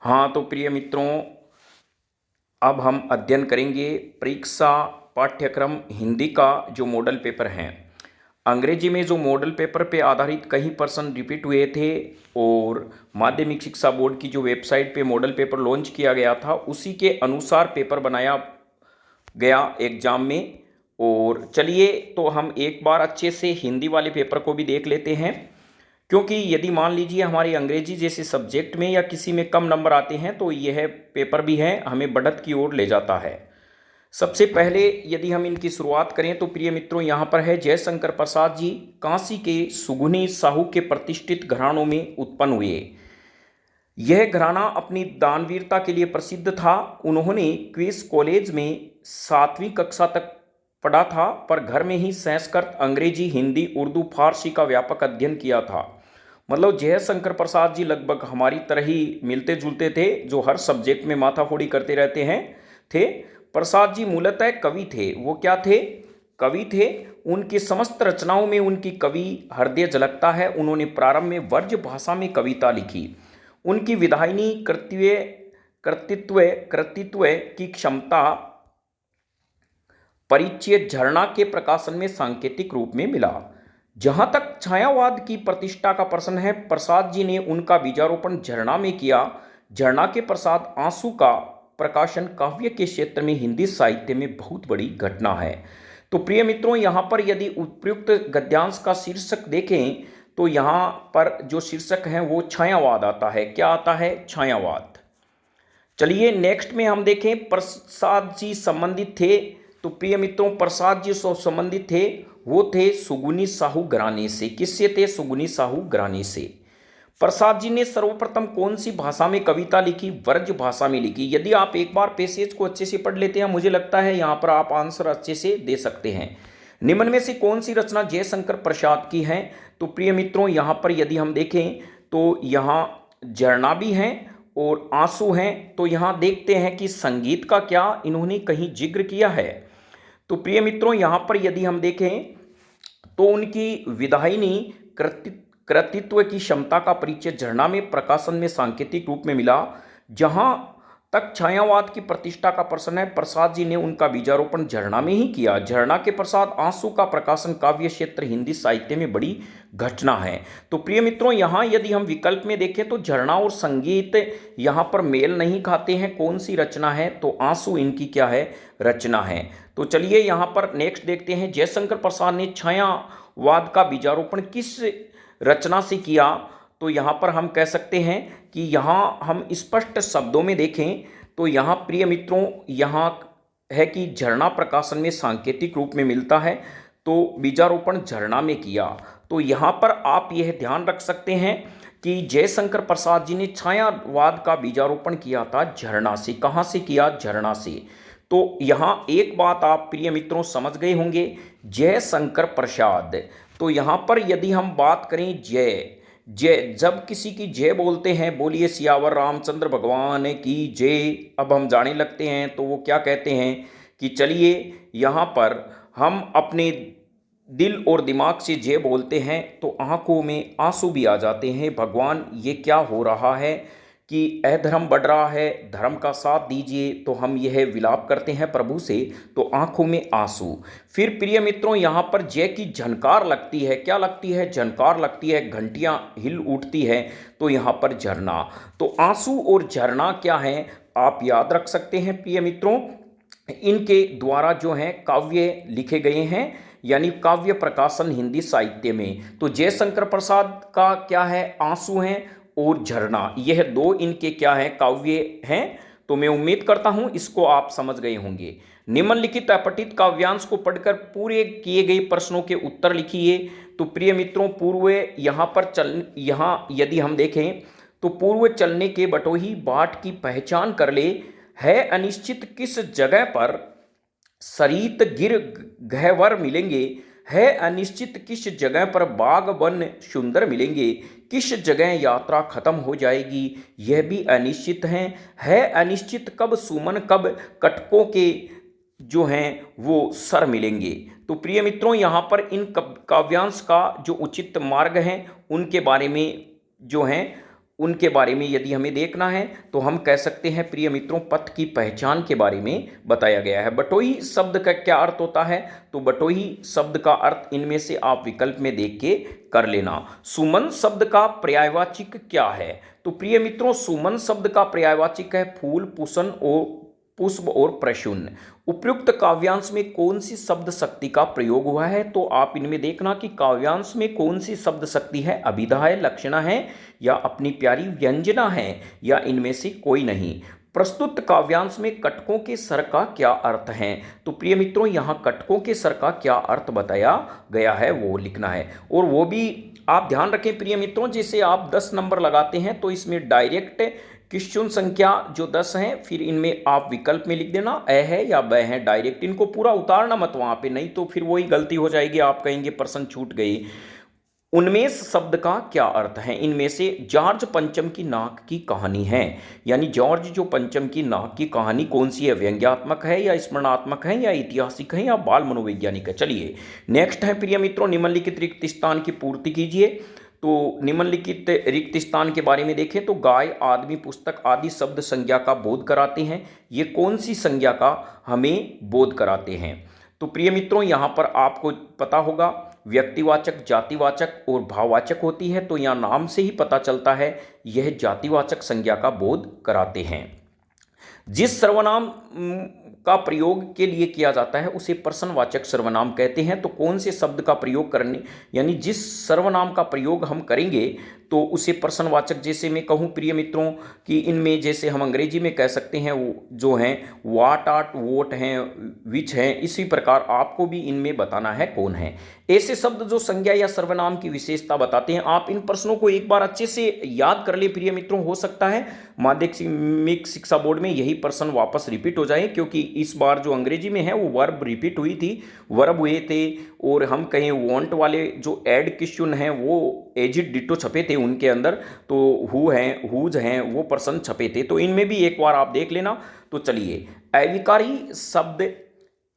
हाँ तो प्रिय मित्रों, अब हम अध्ययन करेंगे परीक्षा पाठ्यक्रम हिंदी का जो मॉडल पेपर हैं। अंग्रेजी में जो मॉडल पेपर पे आधारित कई प्रश्न रिपीट हुए थे और माध्यमिक शिक्षा बोर्ड की जो वेबसाइट पे मॉडल पेपर लॉन्च किया गया था उसी के अनुसार पेपर बनाया गया एग्जाम में। और चलिए तो हम एक बार अच्छे से हिंदी वाले पेपर को भी देख लेते हैं, क्योंकि यदि मान लीजिए हमारी अंग्रेजी जैसे सब्जेक्ट में या किसी में कम नंबर आते हैं तो यह पेपर भी है हमें बढ़त की ओर ले जाता है। सबसे पहले यदि हम इनकी शुरुआत करें तो प्रिय मित्रों यहाँ पर है जयशंकर प्रसाद जी काशी के सुगुनी साहू के प्रतिष्ठित घरानों में उत्पन्न हुए। यह घराना अपनी दानवीरता के लिए प्रसिद्ध था। उन्होंने क्वींस कॉलेज में 7वीं कक्षा तक पढ़ा था, पर घर में ही संस्कृत, अंग्रेजी, हिंदी, उर्दू, फारसी का व्यापक अध्ययन किया था। मतलब जयशंकर प्रसाद जी लगभग हमारी तरह ही मिलते जुलते थे, जो हर सब्जेक्ट में माथाफोड़ी करते रहते हैं थे। प्रसाद जी मूलतः कवि थे। वो क्या थे? कवि थे। उनकी समस्त रचनाओं में उनकी कवि हृदय झलकता है। उन्होंने प्रारंभ में वर्ज भाषा में कविता लिखी। उनकी विधायनी कृतित्व कृतित्व की क्षमता परिचय झरना के प्रकाशन में सांकेतिक रूप में मिला। जहां तक छायावाद की प्रतिष्ठा का प्रश्न है, प्रसाद जी ने उनका बीजारोपण झरना में किया। झरना के प्रसाद आंसू का प्रकाशन काव्य के क्षेत्र में हिंदी साहित्य में बहुत बड़ी घटना है। तो प्रिय मित्रों, यहाँ पर यदि उपयुक्त गद्यांश का शीर्षक देखें तो यहाँ पर जो शीर्षक है वो छायावाद आता है। क्या आता है? छायावाद। चलिए नेक्स्ट में हम देखें प्रसाद जी संबंधित थे। तो प्रिय मित्रों, प्रसाद जी संबंधित थे, वो थे सुगुनी साहू घराने से। किससे थे? सुगुनी साहू घराने से। प्रसाद जी ने सर्वप्रथम कौन सी भाषा में कविता लिखी? व्रज भाषा में लिखी। यदि आप एक बार पैसेज को अच्छे से पढ़ लेते हैं, मुझे लगता है यहाँ पर आप आंसर अच्छे से दे सकते हैं। निम्न में से कौन सी रचना जयशंकर प्रसाद की है? तो प्रिय मित्रों, यहाँ पर यदि हम देखें तो यहाँ झरना भी है और आंसू हैं। तो यहाँ देखते हैं कि संगीत का क्या इन्होंने कहीं जिक्र किया है। तो प्रिय मित्रों, यहाँ पर यदि हम देखें तो उनकी विधायनी कृतित्व की क्षमता का परिचय झरना में प्रकाशन में सांकेतिक रूप में मिला। जहां तक छायावाद की प्रतिष्ठा का प्रश्न है, प्रसाद जी ने उनका बीजारोपण झरना में ही किया। झरना के प्रसाद आंसू का प्रकाशन काव्य क्षेत्र हिंदी साहित्य में बड़ी घटना है। तो प्रिय मित्रों, यहाँ यदि हम विकल्प में देखें तो झरना और संगीत यहाँ पर मेल नहीं खाते हैं। कौन सी रचना है? तो आंसू इनकी क्या है? रचना है। तो चलिए यहाँ पर नेक्स्ट देखते हैं, जयशंकर प्रसाद ने छायावाद का बीजारोपण किस रचना से किया? तो यहाँ पर हम कह सकते हैं कि यहाँ हम स्पष्ट शब्दों में देखें तो यहाँ प्रिय मित्रों यहाँ है कि झरना प्रकाशन में सांकेतिक रूप में मिलता है, तो बीजारोपण झरना में किया। तो यहाँ पर आप यह ध्यान रख सकते हैं कि जयशंकर प्रसाद जी ने छायावाद का बीजारोपण किया था झरना से। कहाँ से किया? झरना से। तो यहाँ एक बात आप प्रिय मित्रों समझ गए होंगे, जयशंकर प्रसाद। तो यहाँ पर यदि हम बात करें जय जय, जब किसी की जय बोलते हैं, बोलिए सियावर रामचंद्र भगवान की जय, अब हम जाने लगते हैं तो वो क्या कहते हैं कि चलिए यहाँ पर हम अपने दिल और दिमाग से जय बोलते हैं तो आंखों में आंसू भी आ जाते हैं। भगवान ये क्या हो रहा है कि अधर्म बढ़ रहा है, धर्म का साथ दीजिए। तो हम यह विलाप करते हैं प्रभु से, तो आंखों में आंसू। फिर प्रिय मित्रों, यहाँ पर जय की झनकार लगती है। क्या लगती है? झनकार लगती है, घंटियां हिल उठती है, तो यहाँ पर झरना। तो आंसू और झरना क्या है आप याद रख सकते हैं प्रिय मित्रों। इनके द्वारा जो है काव्य लिखे गए हैं, यानी काव्य प्रकाशन हिंदी साहित्य में। तो जयशंकर प्रसाद का क्या है? आंसू हैं और झरना, यह दो इनके क्या है? काव्य हैं। तो मैं उम्मीद करता हूं इसको आप समझ गए होंगे। निम्नलिखित अपठित काव्यांश को पढ़कर पूरे किए गए प्रश्नों के उत्तर लिखिए। तो प्रिय मित्रों, यहाँ यदि हम देखें तो पूर्व चलने के बटोही बाट की पहचान कर ले, है अनिश्चित किस जगह पर सरित गिर गहवर मिलेंगे, है अनिश्चित किस जगह पर बाग वन सुंदर मिलेंगे, किस जगह यात्रा खत्म हो जाएगी यह भी अनिश्चित है अनिश्चित कब सुमन कब कटकों के जो हैं वो सर मिलेंगे। तो प्रिय मित्रों, यहाँ पर इन काव्यांश का जो उचित मार्ग है उनके बारे में जो हैं उनके बारे में यदि हमें देखना है तो हम कह सकते हैं प्रिय मित्रों, पथ की पहचान के बारे में बताया गया है। बटोही शब्द का क्या अर्थ होता है? तो बटोही शब्द का अर्थ इनमें से आप विकल्प में देख के कर लेना। सुमन शब्द का पर्यायवाचिक क्या है? तो प्रिय मित्रों, सुमन शब्द का पर्यायवाचिक है फूल, पुष्प और प्रसून। उपयुक्त काव्यांश में कौन सी शब्द शक्ति का प्रयोग हुआ है? तो आप इनमें देखना कि काव्यांश में कौन सी शब्द शक्ति है, अभिधा है, लक्षणा है या अपनी प्यारी व्यंजना है या इनमें से कोई नहीं। प्रस्तुत काव्यांश में कटकों के सर का क्या अर्थ है? तो प्रिय मित्रों, यहाँ कटकों के सर का क्या अर्थ बताया गया है वो लिखना है। और वो भी आप ध्यान रखें प्रिय मित्रों, जैसे आप 10 नंबर लगाते हैं तो इसमें डायरेक्ट क्वेश्चन संख्या जो 10 हैं, फिर इनमें आप विकल्प में लिख देना अ है या ब है, डायरेक्ट इनको पूरा उतारना मत वहां पे, नहीं तो फिर वही गलती हो जाएगी, आप कहेंगे प्रश्न छूट गई। उन्मेष शब्द का क्या अर्थ है? इनमें से जॉर्ज पंचम की नाक की कहानी है, यानी जॉर्ज जो पंचम की नाक की कहानी कौन सी है? व्यंग्यात्मक है या स्मरणात्मक है या ऐतिहासिक है या बाल मनोवैज्ञानिक है? चलिए नेक्स्ट है प्रिय मित्रों, निम्नलिखित रिक्त स्थान की पूर्ति कीजिए। तो निम्नलिखित रिक्त स्थान के बारे में देखें तो गाय, आदमी, पुस्तक आदि शब्द संज्ञा का बोध कराते हैं। ये कौन सी संज्ञा का हमें बोध कराते हैं? तो प्रिय मित्रों, यहाँ पर आपको पता होगा व्यक्तिवाचक, जातिवाचक और भाववाचक होती है। तो यहाँ नाम से ही पता चलता है यह जातिवाचक संज्ञा का बोध कराते हैं। जिस सर्वनाम का प्रयोग के लिए किया जाता है उसे प्रश्नवाचक सर्वनाम कहते हैं। तो कौन से शब्द का प्रयोग करने, यानी जिस सर्वनाम का प्रयोग हम करेंगे तो उसे प्रश्नवाचक, जैसे मैं कहूँ प्रिय मित्रों कि इनमें जैसे हम अंग्रेजी में कह सकते हैं वो जो हैं वाट, आट, वोट हैं, विच हैं, इसी प्रकार आपको भी इनमें बताना है कौन है। ऐसे शब्द जो संज्ञा या सर्वनाम की विशेषता बताते हैं। आप इन प्रश्नों को एक बार अच्छे से याद कर ले प्रिय मित्रों, हो सकता है माध्यमिक शिक्षा बोर्ड में यही प्रश्न वापस रिपीट हो जाए, क्योंकि इस बार जो अंग्रेजी में है वो वर्ब रिपीट हुई थी, वर्ब हुए थे, और हम कहें वांट वाले जो एड क्वेश्चन हैं वो एजिड डिटो छपे थे उनके अंदर, तो हु हैं, हुज हैं, वो प्रश्न छपे थे। तो इनमें भी एक बार आप देख लेना। तो चलिए, अविकारी शब्द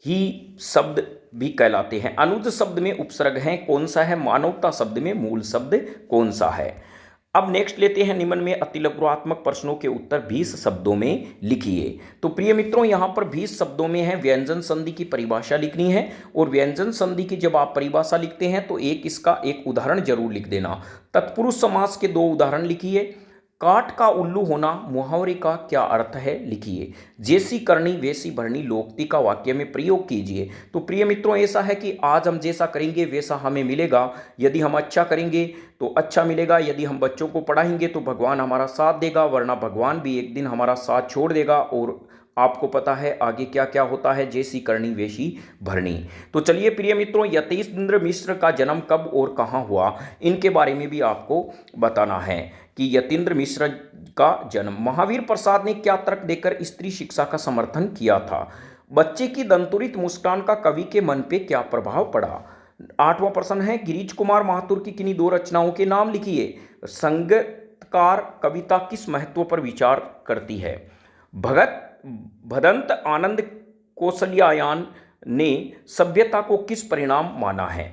ही शब्द भी कहलाते हैं। अनुज शब्द में उपसर्ग है कौन सा है? मानवता शब्द में मूल शब्द कौन सा है? अब नेक्स्ट लेते हैं, निम्न में अतिलघुत्मक प्रश्नों के उत्तर 20 शब्दों में लिखिए। तो प्रिय मित्रों, यहाँ पर 20 शब्दों में है व्यंजन संधि की परिभाषा लिखनी है। और व्यंजन संधि की जब आप परिभाषा लिखते हैं तो इसका एक उदाहरण जरूर लिख देना। तत्पुरुष समास के 2 उदाहरण लिखिए। काठ का उल्लू होना मुहावरे का क्या अर्थ है? लिखिए। जैसी करनी वैसी भरनी लोकोक्ति का वाक्य में प्रयोग कीजिए। तो प्रिय मित्रों, ऐसा है कि आज हम जैसा करेंगे वैसा हमें मिलेगा। यदि हम अच्छा करेंगे तो अच्छा मिलेगा, यदि हम बच्चों को पढ़ाएंगे तो भगवान हमारा साथ देगा, वरना भगवान भी एक दिन हमारा साथ छोड़ देगा। और आपको पता है आगे क्या क्या होता है, जैसी करनी वैसी भरनी। तो चलिए प्रिय मित्रों, यतीन्द्र मिश्र का जन्म कब और कहाँ हुआ, इनके बारे में भी आपको बताना है कि यतीन्द्र मिश्र का जन्म। महावीर प्रसाद ने क्या तर्क देकर स्त्री शिक्षा का समर्थन किया था? बच्चे की दंतुरित मुस्कान का कवि के मन पे क्या प्रभाव पड़ा? 8वां प्रश्न है, गिरीश कुमार महातुर की किन्हीं 2 रचनाओं के नाम लिखिए। संगीतकार कविता किस महत्व पर विचार करती है? भदंत आनंद कौशल्यायन ने सभ्यता को किस परिणाम माना है?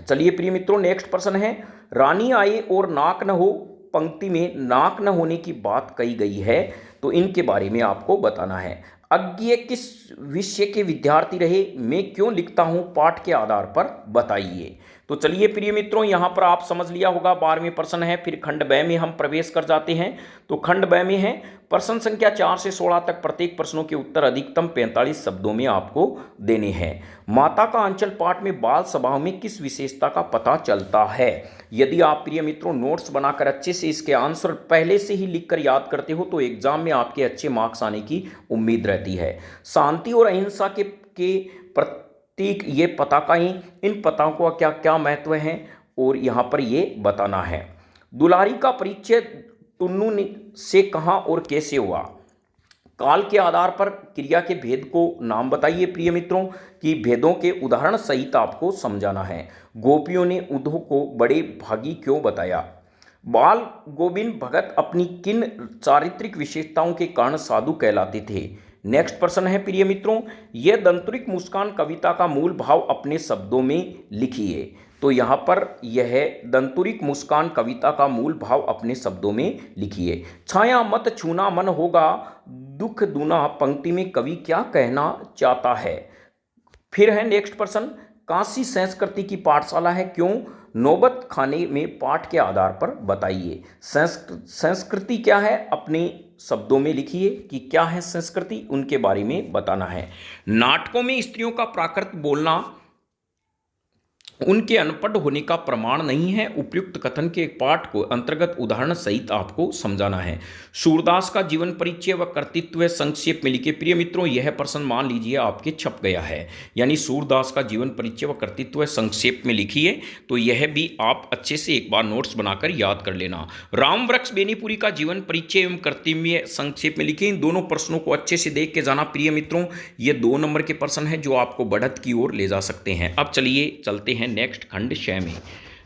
चलिए प्रिय मित्रों, नेक्स्ट प्रश्न है, रानी आए और नाक न हो पंक्ति में नाक न होने की बात कही गई है, तो इनके बारे में आपको बताना है। अज्ञेय किस विषय के विद्यार्थी रहे? मैं क्यों लिखता हूं पाठ के आधार पर बताइए। तो चलिए प्रिय मित्रों, यहाँ पर आप समझ लिया होगा 12वें प्रश्न है। फिर खंड ब में हम प्रवेश कर जाते हैं। तो खंड ब में है प्रश्न संख्या 4 से 16 तक, प्रत्येक प्रश्नों के उत्तर अधिकतम 45 शब्दों में आपको देने हैं। माता का अंचल पाठ में बाल स्वभाव में किस विशेषता का पता चलता है? यदि आप प्रिय मित्रों नोट्स बनाकर अच्छे से इसके आंसर पहले से ही लिखकर याद करते हो तो एग्जाम में आपके अच्छे मार्क्स आने की उम्मीद रहती है। शांति और अहिंसा के प्रतीक ये पताकाएं, इन पताकों का क्या क्या महत्व है और यहाँ पर ये बताना है। दुलारी का परिचय टुन्नू से कहाँ और कैसे हुआ? काल के आधार पर क्रिया के भेद को नाम बताइए प्रिय मित्रों, कि भेदों के उदाहरण सहित आपको समझाना है। गोपियों ने उद्धव को बड़े भागी क्यों बताया? बाल गोविंद भगत अपनी किन चारित्रिक विशेषताओं के कारण साधु कहलाते थे? नेक्स्ट प्रश्न है प्रिय मित्रों, यह दंतुरित मुस्कान कविता का मूल भाव अपने शब्दों में लिखिए। तो यहाँ पर यह दंतुरिक मुस्कान कविता का मूल भाव अपने शब्दों में लिखिए। छाया मत छूना मन होगा दुख दूना, पंक्ति में कवि क्या कहना चाहता है। फिर है नेक्स्ट प्रश्न, काशी संस्कृति की पाठशाला है क्यों, नौबत खाने में पाठ के आधार पर बताइए। संस्कृति क्या है अपने शब्दों में लिखिए कि क्या है संस्कृति, उनके बारे में बताना है। नाटकों में स्त्रियों का प्राकृत बोलना उनके अनपढ़ होने का प्रमाण नहीं है। उपयुक्त कथन के पाठ को अंतर्गत उदाहरण सहित आपको समझाना है। सूरदास का जीवन परिचय व कर्तृत्व संक्षेप में लिखे। प्रिय मित्रों, यह प्रश्न मान लीजिए आपके छप गया है, यानी सूरदास का जीवन परिचय व कर्तृत्व संक्षेप में लिखिए। तो यह भी आप अच्छे से एक बार नोट्स बनाकर याद कर लेना। राम वृक्ष बेनीपुरी का जीवन परिचय एवं कर्तव्य संक्षेप में लिखे। इन दोनों प्रश्नों को अच्छे से देख के जाना प्रिय मित्रों। ये 2 नंबर के प्रश्न हैं जो आपको बढ़त की ओर ले जा सकते हैं। अब चलिए चलते हैं नेक्स्ट खंड 6 में।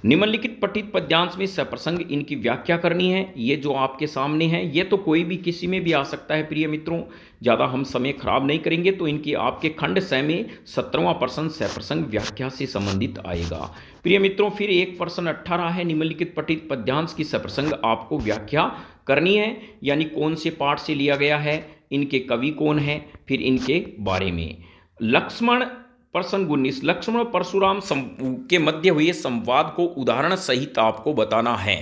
निम्नलिखित पठित पद्यांश में सप्रसंग इनकी व्याख्या करनी है। ये जो आपके सामने है ये तो कोई भी किसी में भी आ सकता है प्रिय मित्रों, ज़्यादा हम समय खराब नहीं करेंगे। तो इनकी आपके खंड 6 में 17वां प्रश्न सप्रसंग व्याख्या से संबंधित आएगा। प्रिय मित्रों, फिर एक प्रश्न 18 है, निम्नलिखित पठित पद्यांश की सप्रसंग आपको व्याख्या करनी है, यानी कौन से पाठ से लिया गया है, इनके कवि कौन है, फिर इनके बारे में। लक्ष्मण प्रश्न 19, लक्ष्मण परशुराम के मध्य हुए संवाद को उदाहरण सहित आपको बताना है।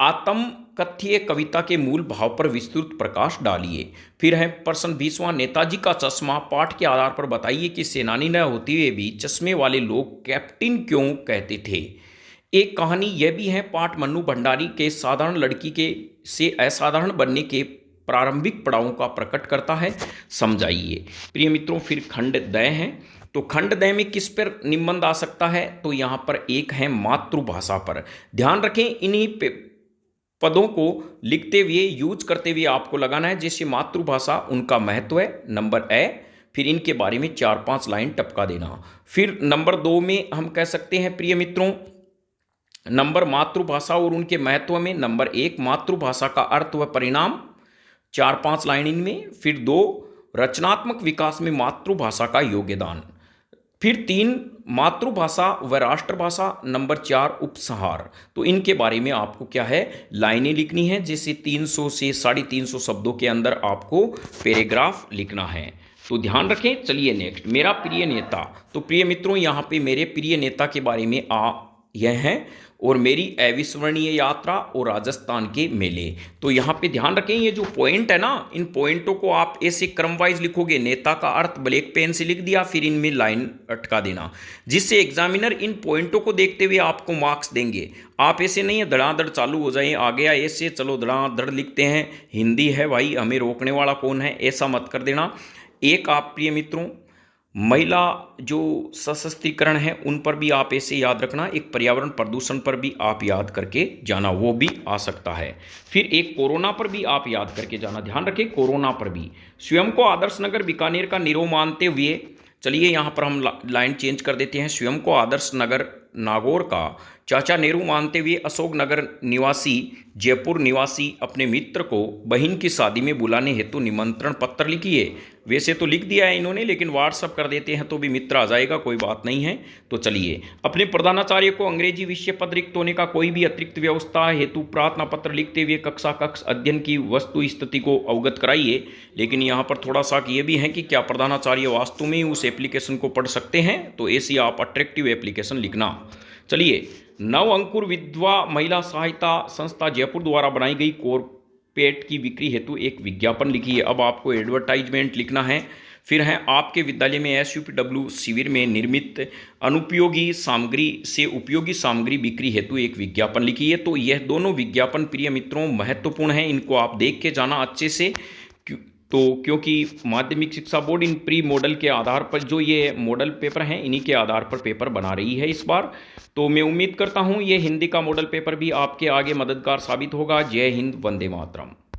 आत्म कथ्य कविता के मूल भाव पर विस्तृत प्रकाश डालिए। फिर है प्रश्न 20वां, नेताजी का चश्मा पाठ के आधार पर बताइए कि सेनानी न होते हुए भी चश्मे वाले लोग कैप्टन क्यों कहते थे। एक कहानी यह भी है, पाठ मन्नू भंडारी के साधारण लड़की के से असाधारण बनने के प्रारंभिक पड़ावों का प्रकट करता है, समझाइए। प्रिय मित्रों, फिर खंड दय है। तो खंड दय में किस पर निबंध आ सकता है, तो यहाँ पर एक है मातृभाषा पर। ध्यान रखें, इन्हीं पदों को लिखते हुए यूज करते हुए आपको लगाना है। जैसे मातृभाषा उनका महत्व है नंबर ए, फिर इनके बारे में 4-5 लाइन टपका देना। फिर नंबर 2 में हम कह सकते हैं प्रिय मित्रों, नंबर मातृभाषा और उनके महत्व में नंबर 1 मातृभाषा का अर्थ व परिणाम, 4-5 लाइन इनमें। फिर 2 रचनात्मक विकास में मातृभाषा का योगदान। फिर 3 मातृभाषा व राष्ट्रभाषा, नंबर 4 उपसंहार। तो इनके बारे में आपको क्या है, लाइनें लिखनी है। जैसे 300 से 350 शब्दों के अंदर आपको पैराग्राफ लिखना है। तो ध्यान रखें। चलिए नेक्स्ट, मेरा प्रिय नेता। तो प्रिय मित्रों, यहाँ पे मेरे प्रिय नेता के बारे में यह है, और मेरी अविस्मरणीय यात्रा और राजस्थान के मेले। तो यहाँ पे ध्यान रखें, ये जो पॉइंट है ना, इन पॉइंटों को आप ऐसे क्रम वाइज लिखोगे। नेता का अर्थ ब्लैक पेन से लिख दिया, फिर इनमें लाइन अटका देना, जिससे एग्जामिनर इन पॉइंटों को देखते हुए आपको मार्क्स देंगे। आप ऐसे नहीं है धड़ाधड़ चालू हो जाए, आ गया ऐसे चलो धड़ाधड़ लिखते हैं, हिंदी है भाई हमें रोकने वाला कौन है, ऐसा मत कर देना। एक आप प्रिय मित्रों महिला जो सशक्तिकरण है उन पर भी आप ऐसे याद रखना। एक पर्यावरण प्रदूषण पर भी आप याद करके जाना, वो भी आ सकता है। फिर एक कोरोना पर भी आप याद करके जाना, ध्यान रखें कोरोना पर भी। स्वयं को आदर्श नगर बीकानेर का निरो मानते हुए, चलिए यहाँ पर हम लाइन चेंज कर देते हैं। स्वयं को आदर्श नगर नागौर का चाचा नेहरू मानते हुए अशोक नगर निवासी जयपुर निवासी अपने मित्र को बहन की शादी में बुलाने हेतु निमंत्रण पत्र लिखिए। वैसे तो लिख दिया है इन्होंने, लेकिन व्हाट्सअप कर देते हैं तो भी मित्र आ जाएगा, कोई बात नहीं है। तो चलिए, अपने प्रधानाचार्य को अंग्रेजी विषय पद रिक्त होने का कोई भी अतिरिक्त व्यवस्था हेतु प्रार्थना पत्र लिखते हुए कक्षा कक्ष अध्ययन की वस्तु स्थिति को अवगत कराइए। लेकिन यहाँ पर थोड़ा सा ये भी है कि क्या प्रधानाचार्य वास्तव में उस एप्लीकेशन को पढ़ सकते हैं, तो ऐसी आप अट्रैक्टिव एप्लीकेशन लिखना। चलिए, नव अंकुर विधवा महिला सहायता संस्था जयपुर द्वारा बनाई गई कोरपेट की बिक्री हेतु एक विज्ञापन लिखिए। अब आपको एडवर्टाइजमेंट लिखना है। फिर है आपके विद्यालय में SUPW शिविर में निर्मित अनुपयोगी सामग्री से उपयोगी सामग्री बिक्री हेतु एक विज्ञापन लिखिए। तो यह दोनों विज्ञापन प्रिय मित्रों महत्वपूर्ण है, इनको आप देख के जाना अच्छे से। तो क्योंकि माध्यमिक शिक्षा बोर्ड इन प्री मॉडल के आधार पर जो ये मॉडल पेपर हैं इन्हीं के आधार पर पेपर बना रही है इस बार। तो मैं उम्मीद करता हूँ ये हिंदी का मॉडल पेपर भी आपके आगे मददगार साबित होगा। जय हिंद, वंदे मातरम।